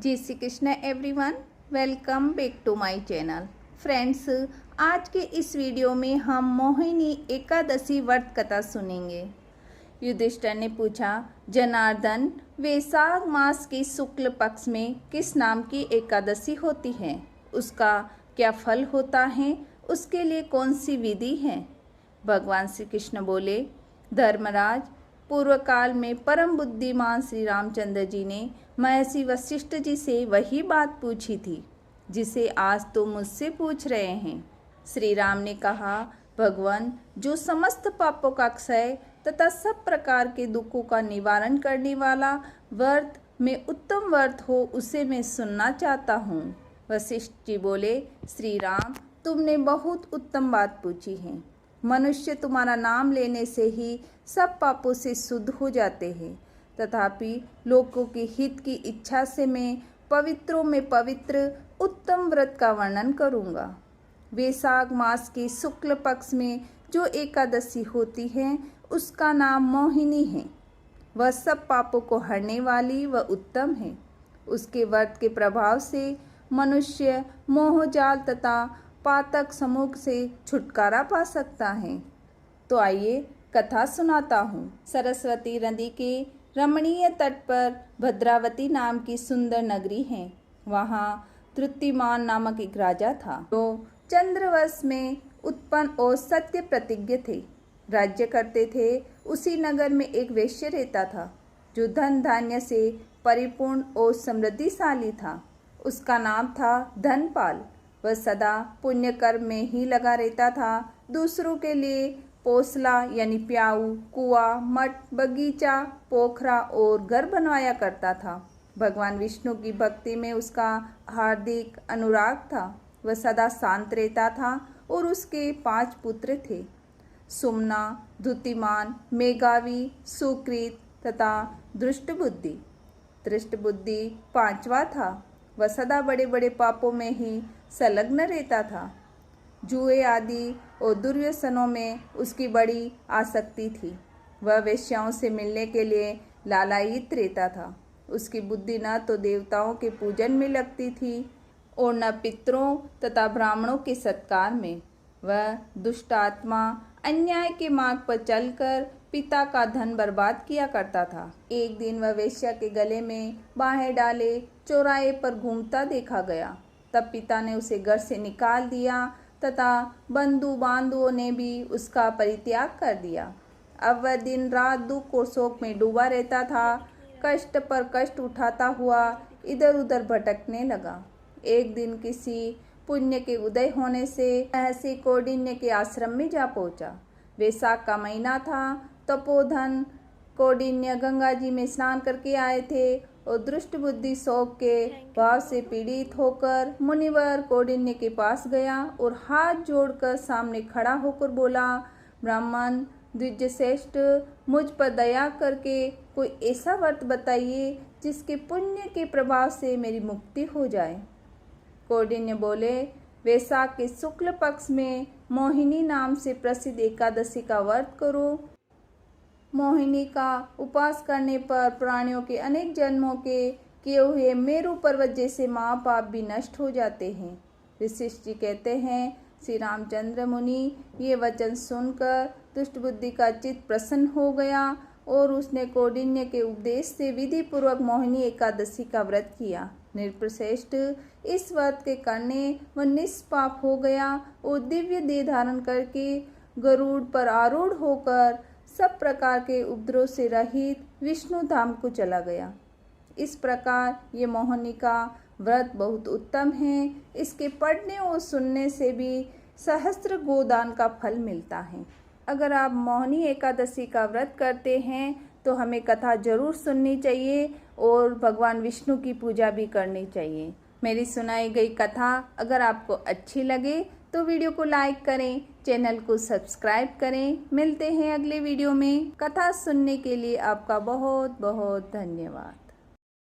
जय Shri Krishna everyone, welcome back to my channel. Friends, आज के इस वीडियो में हम मोहिनी एकादशी व्रत कथा सुनेंगे। युधिष्ठिर ने पूछा, जनार्दन, वैशाख मास के शुक्ल पक्ष में किस नाम की एकादशी होती है? उसका क्या फल होता है? उसके लिए कौन सी विधि है? भगवान श्री कृष्ण बोले, धर्मराज, पूर्व काल में परम बुद्धिमान श्री रामचंद्र जी ने महर्षि वशिष्ठ जी से वही बात पूछी थी जिसे आज तो मुझसे पूछ रहे हैं। श्री राम ने कहा, भगवान, जो समस्त पापों का क्षय तथा सब प्रकार के दुखों का निवारण करने वाला व्रत में उत्तम व्रत हो उसे मैं सुनना चाहता हूँ। वशिष्ठ जी बोले, श्री राम, तुमने बहुत उत्तम बात पूछी है। मनुष्य तुम्हारा नाम लेने से ही सब पापों से शुद्ध हो जाते हैं, तथापि लोगों के हित की इच्छा से मैं पवित्रों में पवित्र उत्तम व्रत का वर्णन करूँगा। वैशाख मास के शुक्ल पक्ष में जो एकादशी होती है उसका नाम मोहिनी है। वह सब पापों को हरने वाली व उत्तम है। उसके व्रत के प्रभाव से मनुष्य मोहजाल तथा पातक समूह से छुटकारा पा सकता है। तो आइए कथा सुनाता हूँ। सरस्वती नदी के रमणीय तट पर भद्रावती नाम की सुंदर नगरी है। वहाँ तृतीमान नामक एक राजा था जो चंद्रवंश में उत्पन्न और सत्य प्रतिज्ञ थे। राज्य करते थे। उसी नगर में एक वैश्य रहता था जो धन धान्य से परिपूर्ण और समृद्धिशाली था। उसका नाम था धनपाल। वह सदा पुण्य कर्म में ही लगा रहता था। दूसरों के लिए पोसला यानी प्याऊ, कुआं, मठ, बगीचा, पोखरा और घर बनवाया करता था। भगवान विष्णु की भक्ति में उसका हार्दिक अनुराग था। वह सदा शांत रहता था और उसके 5 पुत्र थे, सुमना, धुतिमान, मेघावी, सुकृत तथा दृष्टबुद्धि। दृष्टबुद्धि 5वां था। वह सदा बड़े बड़े पापों में ही संलग्न रहता था। जुए आदि और दुर्व्यसनों में उसकी बड़ी आसक्ति थी। वह वेश्याओं से मिलने के लिए लालायित रहता था। उसकी बुद्धि न तो देवताओं के पूजन में लगती थी और न पितरों तथा ब्राह्मणों के सत्कार में। वह दुष्ट आत्मा अन्याय के मार्ग पर चलकर पिता का धन बर्बाद किया करता था। एक दिन वह वेश्या के गले में बाहें डाले चौराहे पर घूमता देखा गया। तब पिता ने उसे घर से निकाल दिया तथा बंधु बांधुओं ने भी उसका परित्याग कर दिया। अब वह दिन रात दुख और शोक में डूबा रहता था। कष्ट पर कष्ट उठाता हुआ इधर उधर भटकने लगा। एक दिन किसी पुण्य के उदय होने से महर्षि कौंडिन्य के आश्रम में जा पहुंचा। वैशाख का महीना था। तपोधन कौंडिन्य गंगा जी में स्नान करके आए थे और दुष्ट बुद्धि शोक के भाव से पीड़ित होकर मुनिवर कौंडिन्य के पास गया और हाथ जोड़कर सामने खड़ा होकर बोला, ब्राह्मण द्विजश्रेष्ठ, मुझ पर दया करके कोई ऐसा व्रत बताइए जिसके पुण्य के प्रभाव से मेरी मुक्ति हो जाए। कौंडिन्य बोले, वैशाख के शुक्ल पक्ष में मोहिनी नाम से प्रसिद्ध एकादशी का व्रत करो। मोहिनी का उपास करने पर प्राणियों के अनेक जन्मों के किए हुए मेरु पर्वत जैसे महापाप भी नष्ट हो जाते हैं। वशिष्ठ जी कहते हैं, श्री रामचंद्र मुनि ये वचन सुनकर दुष्ट बुद्धि का चित्त प्रसन्न हो गया और उसने कौंडिन्य के उपदेश से विधि पूर्वक मोहिनी एकादशी का व्रत किया। नृपश्रेष्ठ इस व्रत के करने वह निष्पाप हो गया और दिव्य देह धारण करके गरुड़ पर आरूढ़ होकर सब प्रकार के उपद्रव से रहित विष्णु धाम को चला गया। इस प्रकार ये मोहिनी का व्रत बहुत उत्तम है। इसके पढ़ने और सुनने से भी सहस्त्र गोदान का फल मिलता है। अगर आप मोहिनी एकादशी का व्रत करते हैं तो हमें कथा जरूर सुननी चाहिए और भगवान विष्णु की पूजा भी करनी चाहिए। मेरी सुनाई गई कथा अगर आपको अच्छी लगे तो वीडियो को लाइक करें, चैनल को सब्सक्राइब करें। मिलते हैं अगले वीडियो में। कथा सुनने के लिए आपका बहुत बहुत धन्यवाद।